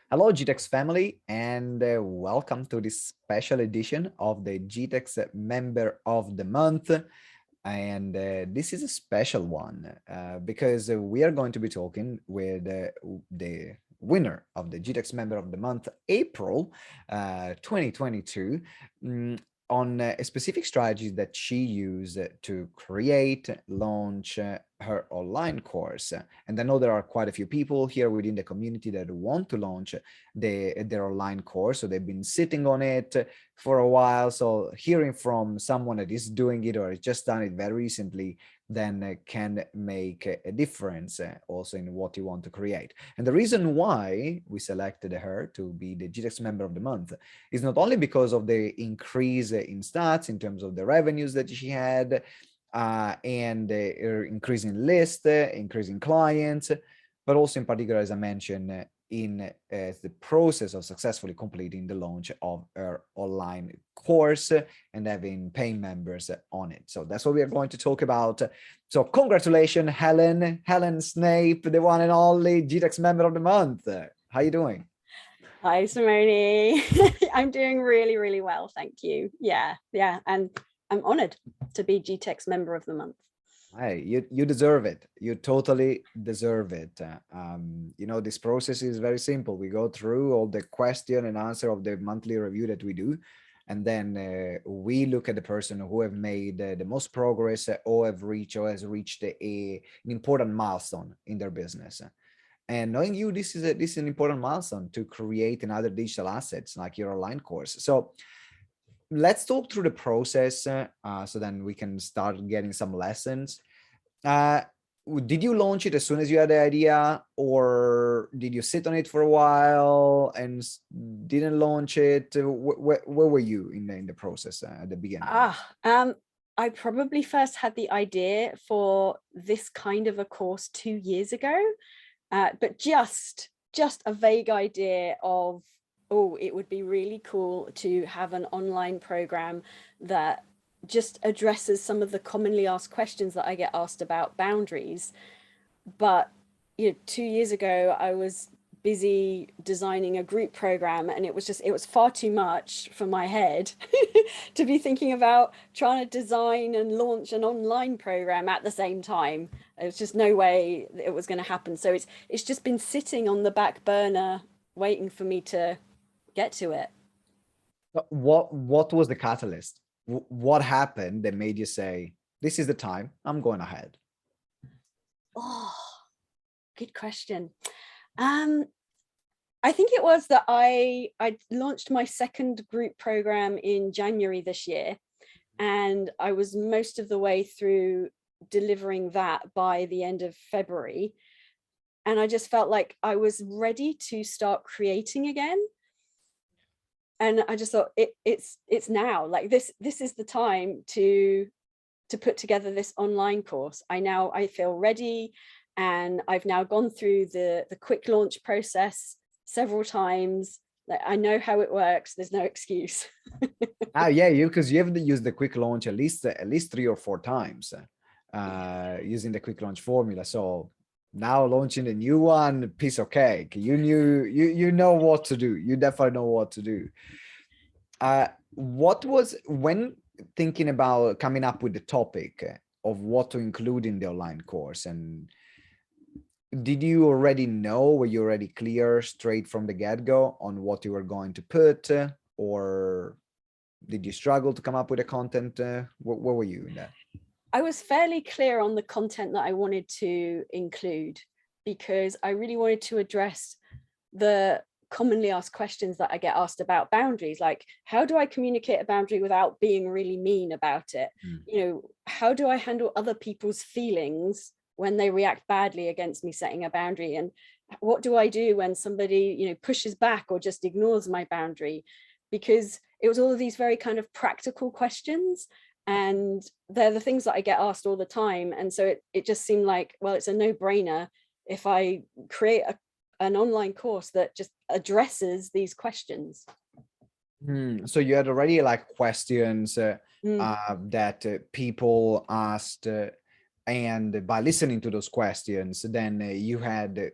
Hello, GTeX family, and welcome to this special edition of the GTeX Member of the Month. And this is a special one because we are going to be talking with the winner of the GTeX Member of the Month, April 2022, on a specific strategy that she used to create, launch her online course. And I know there are quite a few people here within the community that want to launch their online course. So they've been sitting on it for a while. So hearing from someone that is doing it or has just done it very recently, then can make a difference also in what you want to create. And the reason why we selected her to be the GTeX Member of the Month is not only because of the increase in stats in terms of the revenues that she had, and increasing list, increasing clients, but also in particular, as I mentioned, in the process of successfully completing the launch of her online course and having paying members on it. So that's what we are going to talk about. So congratulations, Helen Snape, the one and only GTeX Member of the Month. How are you doing? Hi, Simone. I'm doing really, really well. Thank you. Yeah. And I'm honored to be GTeX Member of the Month. Hey, you deserve it. You totally deserve it. This process is very simple. We go through all the question and answer of the monthly review that we do. And then we look at the person who have made the most progress or has reached an important milestone in their business. And knowing you, this is an important milestone to create another digital assets like your online course. So let's talk through the process so then we can start getting some lessons. Did you launch it as soon as you had the idea, or did you sit on it for a while and didn't launch it? Where were you in the process at the beginning? I probably first had the idea for this kind of a course 2 years ago, but just a vague idea of, oh, it would be really cool to have an online program that just addresses some of the commonly asked questions that I get asked about boundaries. But 2 years ago, I was busy designing a group program, and it was far too much for my head to be thinking about trying to design and launch an online program at the same time. There's just no way it was going to happen. So it's just been sitting on the back burner waiting for me to get to it. What was the catalyst? What happened that made you say, this is the time, I'm going ahead? Oh, good question. I think it was that I launched my second group program in January this year, and I was most of the way through delivering that by the end of February. And I just felt like I was ready to start creating again. And I just thought it's now, like this is the time to put together this online course. I feel ready, and I've now gone through the quick launch process several times. Like, I know how it works. There's no excuse. Yeah, because you have to use the quick launch at least 3 or 4 times using the quick launch formula. So now launching a new one, piece of cake. You know what to do. You definitely know what to do. What was, when thinking about coming up with the topic of what to include in the online course, and did you already know, were you already clear straight from the get-go on what you were going to put, or did you struggle to come up with the content? Where were you in that? I was fairly clear on the content that I wanted to include, because I really wanted to address the commonly asked questions that I get asked about boundaries. Like, how do I communicate a boundary without being really mean about it? How do I handle other people's feelings when they react badly against me setting a boundary? And what do I do when somebody, pushes back or just ignores my boundary? Because it was all of these very kind of practical questions, and they're the things that I get asked all the time. And so it just seemed like, well, it's a no-brainer if I create an online course that just addresses these questions. So you had already like questions that people asked, and by listening to those questions, then you had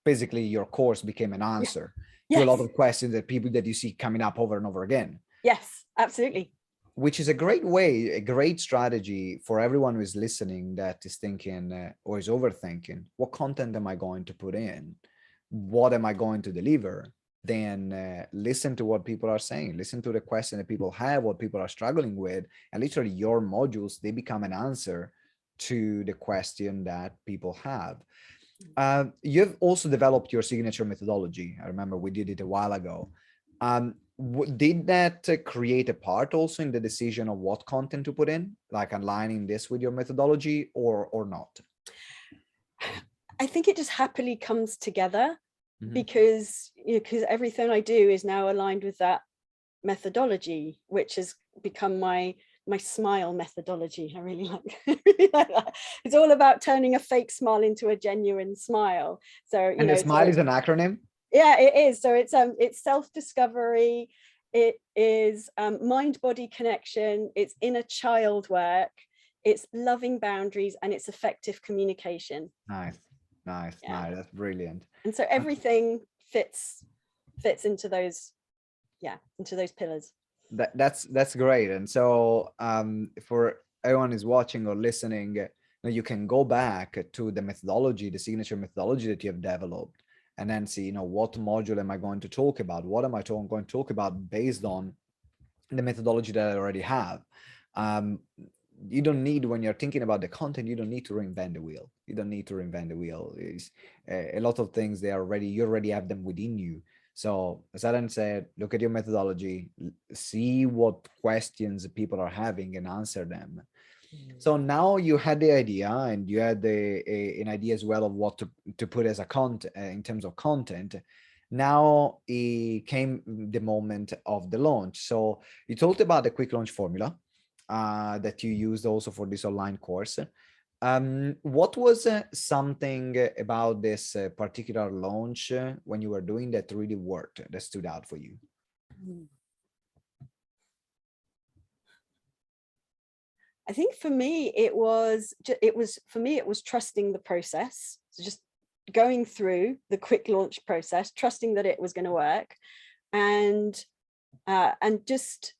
basically your course became an answer to a Yes. lot of questions that people that you see coming up over and over again. Yes, absolutely. Which is a great way, a great strategy for everyone who is listening that is thinking or is overthinking, what content am I going to put in? What am I going to deliver? Then listen to what people are saying, listen to the question that people have, what people are struggling with, and literally your modules, they become an answer to the question that people have. You've also developed your signature methodology. I remember we did it a while ago. Did that create a part also in the decision of what content to put in, like aligning this with your methodology, or not? I think it just happily comes together Mhm. because everything I do is now aligned with that methodology, which has become my smile methodology. I really like, really like that. It's all about turning a fake smile into a genuine smile. So And the smile is an acronym? yeah, it is. So it's self-discovery, it is mind-body connection, it's inner child work, it's loving boundaries, and it's effective communication. Nice, nice, Yeah. nice. That's brilliant. And so everything fits into those, into those pillars. That's great. And so for everyone who's watching or listening, you can go back to the methodology, the signature methodology that you have developed, and then see, what module am I going to talk about? What am I going to talk about based on the methodology that I already have? Um, you don't need, when you're thinking about the content, you don't need to reinvent the wheel. You don't need to reinvent the wheel. It's, a lot of things, you already have them within you. So as Alan said, look at your methodology, see what questions people are having and answer them. So now you had the idea, and you had an idea as well of what to put as a content in terms of content. Now it came the moment of the launch. So you talked about the quick launch formula that you used also for this online course. What was something about this particular launch when you were doing that really worked, that stood out for you? I think for me, it was trusting the process. So just going through the quick launch process, trusting that it was going to work, and just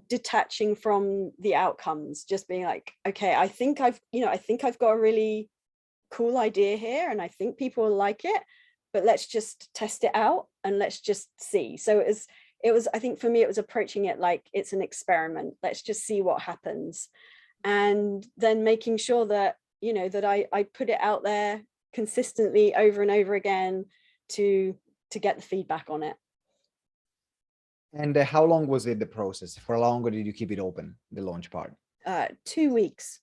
detaching from the outcomes, just being like, okay, I think I've got a really cool idea here, and I think people will like it, but let's just test it out and let's just see. So it was I think for me, it was approaching it like it's an experiment. Let's just see what happens. And then making sure that, that I put it out there consistently over and over again to get the feedback on it. And how long was it, the process? For how long did you keep it open, the launch part? 2 weeks.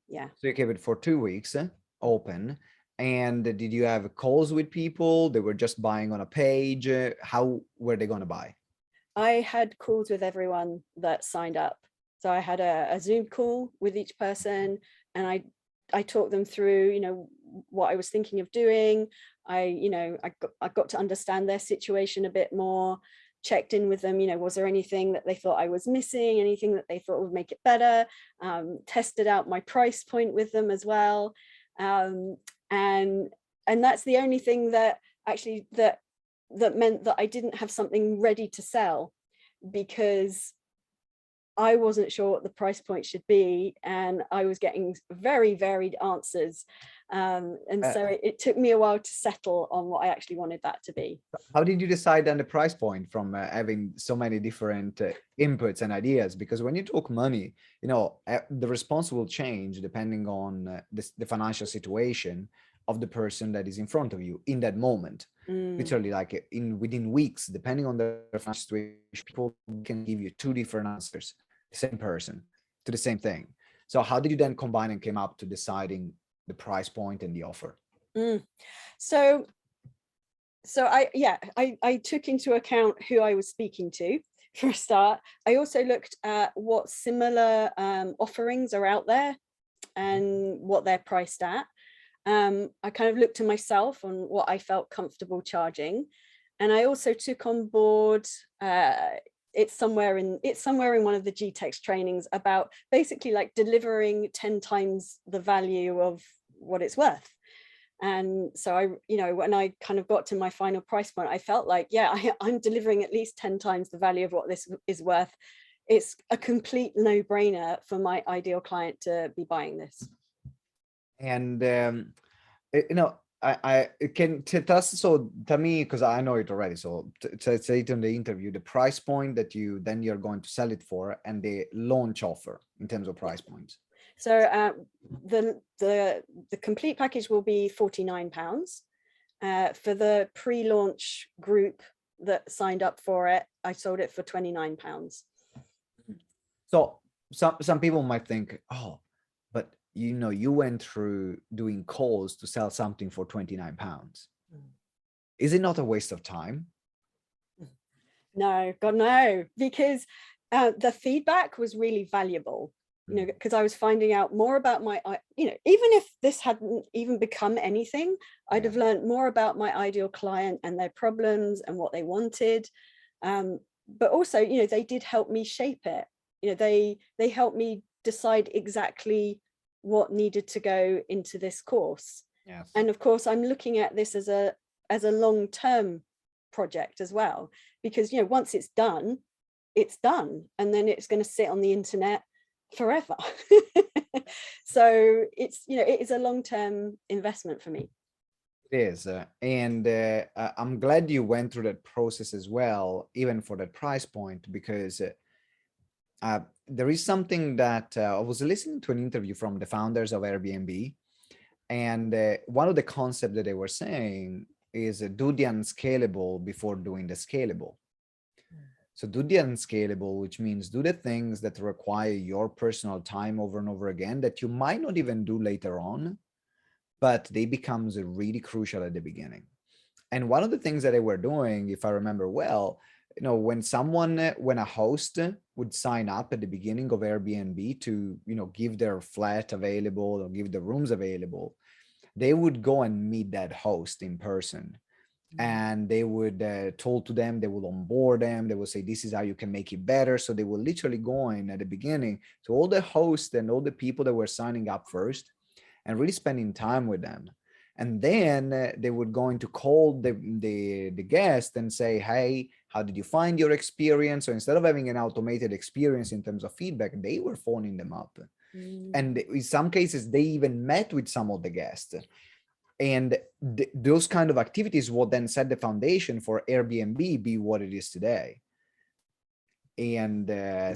Yeah. So you kept it for 2 weeks open. And did you have calls with people? They were just buying on a page. How were they going to buy? I had calls with everyone that signed up. So I had a Zoom call with each person, and I talked them through, what I was thinking of doing. I got to understand their situation a bit more, checked in with them, was there anything that they thought I was missing, anything that they thought would make it better, tested out my price point with them as well. And that's the only thing that actually that meant that I didn't have something ready to sell, because I wasn't sure what the price point should be, and I was getting very varied answers. And so it took me a while to settle on what I actually wanted that to be. How did you decide on the price point from having so many different inputs and ideas? Because when you talk money, the response will change depending on the financial situation of the person that is in front of you in that moment. Literally, like within weeks, depending on their financial situation, people can give you two different answers, the same person, to the same thing. So how did you then combine and came up to deciding the price point and the offer? So I took into account who I was speaking to for a start. I also looked at what similar offerings are out there and what they're priced at. I kind of looked to myself on what I felt comfortable charging, and I also took on board. It's somewhere in one of the GTeX trainings about basically like delivering 10 times the value of what it's worth. And so when I kind of got to my final price point, I felt like, yeah, I'm delivering at least 10 times the value of what this is worth. It's a complete no-brainer for my ideal client to be buying this. And I can tell us, so tell me, because I know it already. So say it in the interview, the price point that you're going to sell it for, and the launch offer in terms of price points. So the complete package will be £49. For the pre-launch group that signed up for it, I sold it for £29. So some people might think, oh, but you went through doing calls to sell something for £29. Is it not a waste of time? No, God, no, because the feedback was really valuable, because I was finding out more about my, even if this hadn't even become anything, I'd have learned more about my ideal client and their problems and what they wanted. But also, they did help me shape it. They helped me decide exactly what needed to go into this course. Yes. And of course, I'm looking at this as a long-term project as well, because once it's done, and then it's going to sit on the internet forever. So it is a long-term investment for me. It is, and I'm glad you went through that process as well, even for that price point, because there is something that I was listening to an interview from the founders of Airbnb, and one of the concepts that they were saying is do the unscalable before doing the scalable. So do the unscalable, which means do the things that require your personal time over and over again that you might not even do later on, but they becomes really crucial at the beginning. And one of the things that they were doing, if I remember well, when a host would sign up at the beginning of Airbnb to, give their flat available or give the rooms available, they would go and meet that host in person. And they would told to them, they will onboard them, they will say, this is how you can make it better. So they will literally go in at the beginning to all the hosts and all the people that were signing up first and really spending time with them. And then they would go into call the guest and say, hey, how did you find your experience? So instead of having an automated experience in terms of feedback, they were phoning them up. And in some cases, they even met with some of the guests. And those kind of activities will then set the foundation for Airbnb be what it is today. And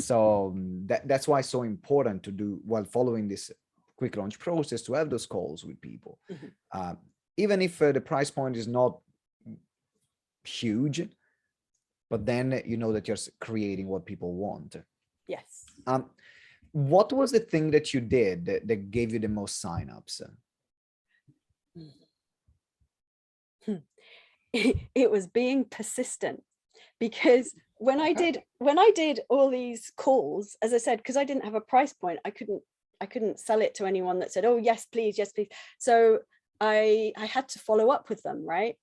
so that's why it's so important to do, while following this quick launch process, to have those calls with people. Even if the price point is not huge, but then you know that you're creating what people want. Yes. What was the thing that you did that gave you the most signups? It was being persistent, because when I did all these calls, as I said, because I didn't have a price point, I couldn't sell it to anyone that said, oh yes please, yes please. So I had to follow up with them, right?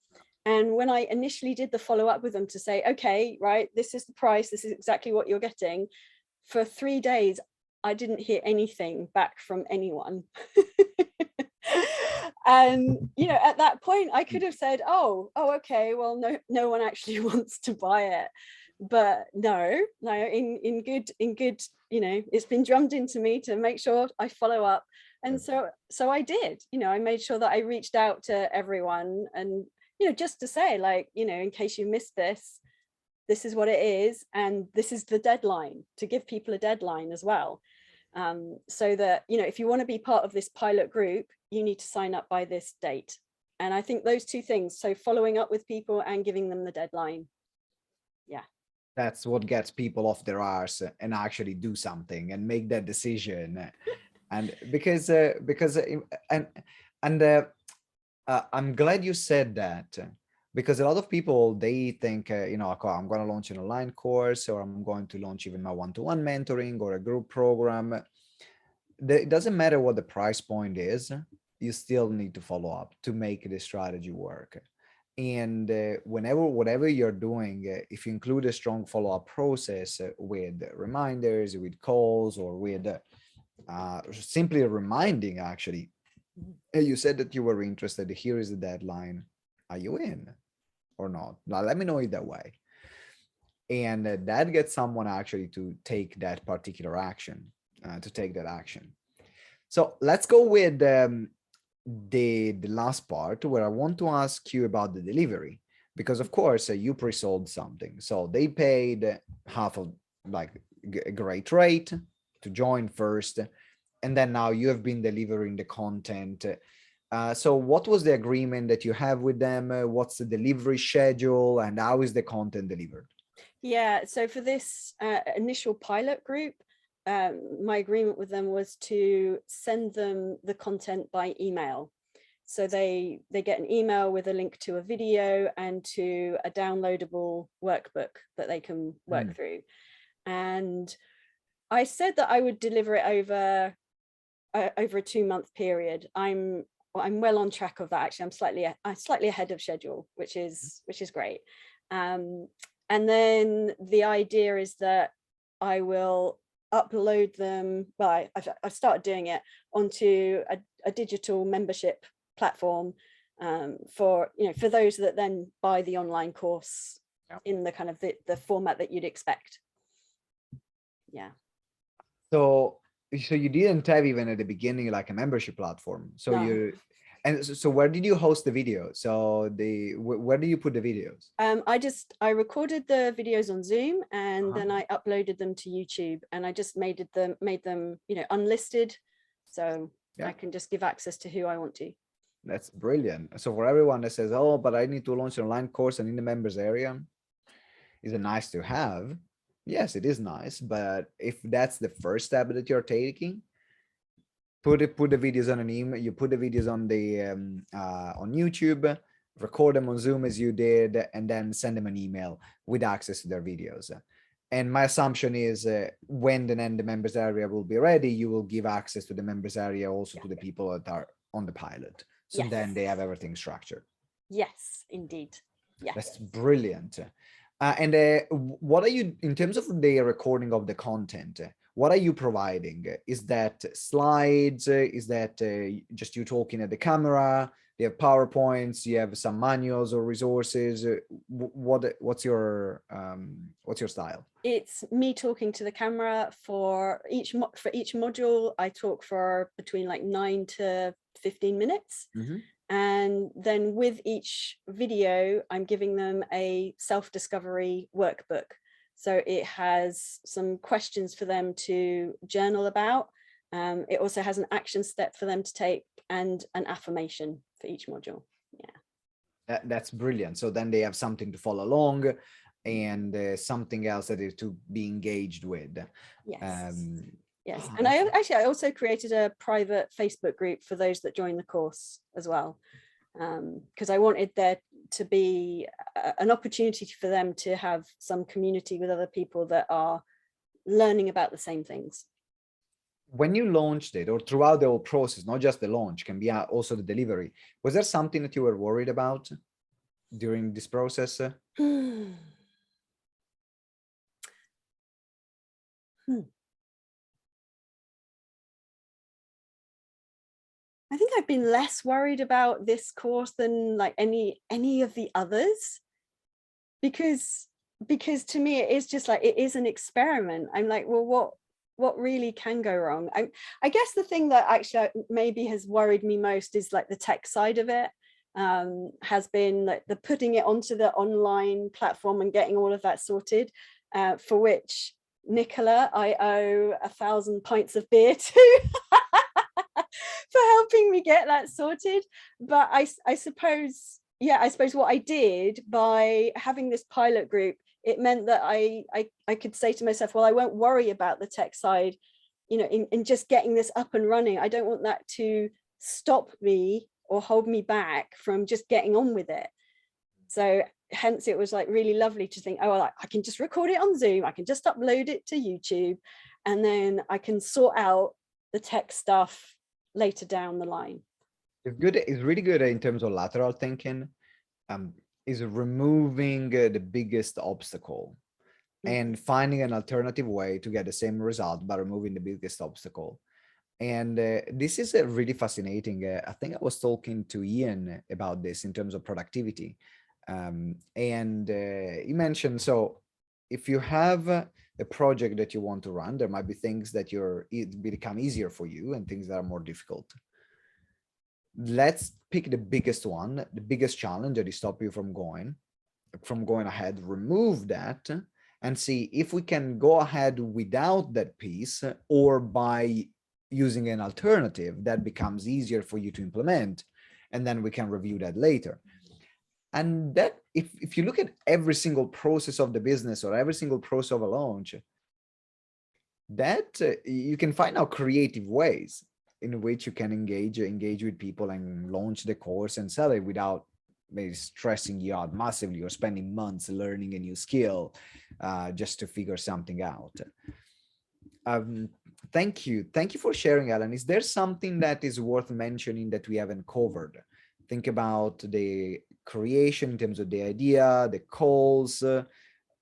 And when I initially did the follow up with them to say, okay, right, this is the price, this is exactly what you're getting, for 3 days I didn't hear anything back from anyone. And at that point I could have said, oh okay, well no one actually wants to buy it. But no, in good it's been drummed into me to make sure I follow up. And so I did. I made sure that I reached out to everyone, and just to say, like, in case you missed this, this is what it is, and this is the deadline, to give people a deadline as well. So that, if you want to be part of this pilot group, you need to sign up by this date. And I think those two things, so following up with people and giving them the deadline. Yeah. That's what gets people off their arse and actually do something and make that decision. And because I'm glad you said that, because a lot of people, they think, okay, I'm going to launch an online course, or I'm going to launch even my one-to-one mentoring or a group program. It doesn't matter what the price point is, you still need to follow up to make the strategy work. And whatever you're doing, if you include a strong follow-up process with reminders, with calls, or with simply reminding, actually, You said that you were interested. Here is the deadline. Are you in or not? Now, let me know either way. And that gets someone actually to take that particular action, to take that action. So let's go with the last part where I want to ask you about the delivery, because of course you pre-sold something, so they paid half of like a great rate to join first, and then now you have been delivering the content. So what was the agreement that you have with them? What's the delivery schedule, and how is the content delivered? Yeah, so for this initial pilot group, my agreement with them was to send them the content by email. So they get an email with a link to a video and to a downloadable workbook that they can work through. And I said that I would deliver it over a 2-month period. I'm well on track of that. Actually, I'm slightly ahead of schedule, which is great. And then the idea is that I will upload them. Well, I've started doing it onto a digital membership platform for those that then buy the online course in the kind of the format that you'd expect. Yeah. So you didn't have even at the beginning like a membership platform. So No. so where did you host the video? So where do you put the videos? I recorded the videos on Zoom, and then I uploaded them to YouTube, and I just made them unlisted, so I can just give access to who I want to. That's brilliant. So for everyone that says, oh, but I need to launch an online course and in the members area, is it nice to have? Yes, it is nice. But if that's the first step that you're taking, put the videos on an email, you put the videos on the on YouTube, record them on Zoom as you did, and then send them an email with access to their videos. And my assumption is when the members area will be ready, you will give access to the members area also to the people that are on the pilot. So then they have everything structured. Yes, indeed. Yes. That's brilliant. And what are you, in terms of the recording of the content, what are you providing? Is that slides? Is that just you talking at the camera? Do you have PowerPoints? Do you have some manuals or resources? What's your style? It's me talking to the camera for each module. I talk for between like 9 to 15 minutes. And then with each video, I'm giving them a self-discovery workbook. So it has some questions for them to journal about. It also has an action step for them to take and an affirmation for each module. Yeah. That's brilliant. So then they have something to follow along and something else that is to be engaged with. Yes. Yes. And I also created a private Facebook group for those that join the course as well, because I wanted there to be an opportunity for them to have some community with other people that are learning about the same things. When you launched it, or throughout the whole process, not just the launch, can be also the delivery, was there something that you were worried about during this process? I think I've been less worried about this course than like any of the others, because to me it is just like, it is an experiment. I'm like, well, what really can go wrong? I guess the thing that actually maybe has worried me most is like the tech side of it. Has been like the putting it onto the online platform and getting all of that sorted, for which Nicola, I owe 1,000 pints of beer to. For helping me get that sorted. But I suppose what I did by having this pilot group, it meant that I could say to myself, well, I won't worry about the tech side, in just getting this up and running. I don't want that to stop me or hold me back from just getting on with it. So hence it was like really lovely to think, oh, well, I can just record it on Zoom, I can just upload it to YouTube, and then I can sort out the tech stuff later down the line. It's good. It's really good in terms of lateral thinking. Is removing the biggest obstacle and finding an alternative way to get the same result by removing the biggest obstacle. And this is really fascinating. I think I was talking to Ian about this in terms of productivity. And he mentioned, so if you have a project that you want to run, there might be things that it become easier for you and things that are more difficult. Let's pick the biggest one, the biggest challenge that is stopping you from going ahead, remove that and see if we can go ahead without that piece, or by using an alternative that becomes easier for you to implement, and then we can review that later. And that, if you look at every single process of the business or every single process of a launch, that you can find out creative ways in which you can engage with people and launch the course and sell it without maybe stressing you out massively or spending months learning a new skill just to figure something out. Um, thank you for sharing, Alan. Is there something that is worth mentioning that we haven't covered? Think about the creation in terms of the idea, the calls,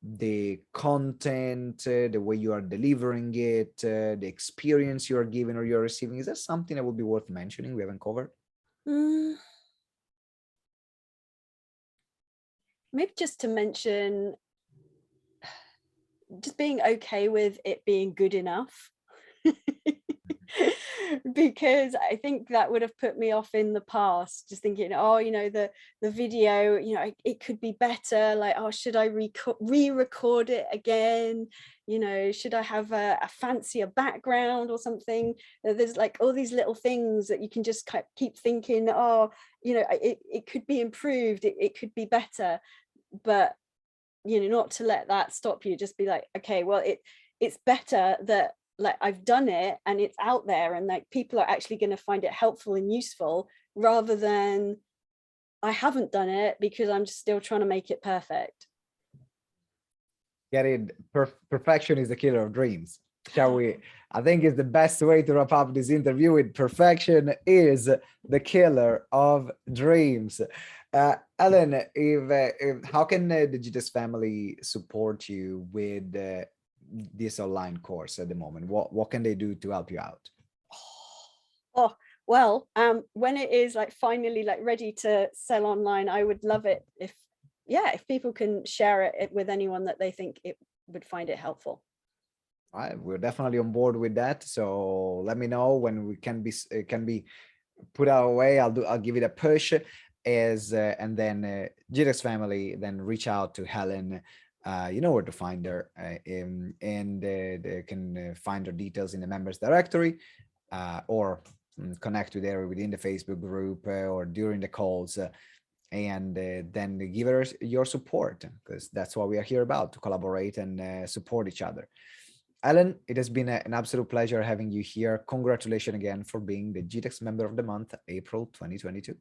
the content, the way you are delivering it, the experience you are giving or you're receiving. Is that something that would be worth mentioning we haven't covered? Maybe just to mention, just being okay with it being good enough. Because I think that would have put me off in the past, just thinking, oh, the video, it could be better. Like, oh, should I re-record it again? Should I have a fancier background or something? There's like all these little things that you can just keep thinking, oh, it could be improved, it could be better. But not to let that stop you. Just be like, okay, well, it's better that like I've done it and it's out there and like people are actually going to find it helpful and useful, rather than I haven't done it because I'm just still trying to make it perfect. Get it? Perfection is the killer of dreams. Shall we? I think it's the best way to wrap up this interview with perfection is the killer of dreams. Ellen, if how can the GTeX family support you with this online course at the moment? What can they do to help you out? Oh, well, when it is like finally like ready to sell online, I would love it if people can share it with anyone that they think it would find it helpful. All right, we're definitely on board with that. So let me know when we can be put our way. I'll give it a push as and then GTeX family then reach out to Helen. You know where to find her, and they can find her details in the members directory, or connect with her within the Facebook group or during the calls. And then give her your support, because that's what we are here about, to collaborate and support each other. Alan, it has been an absolute pleasure having you here. Congratulations again for being the GTeX Member of the Month, April 2022.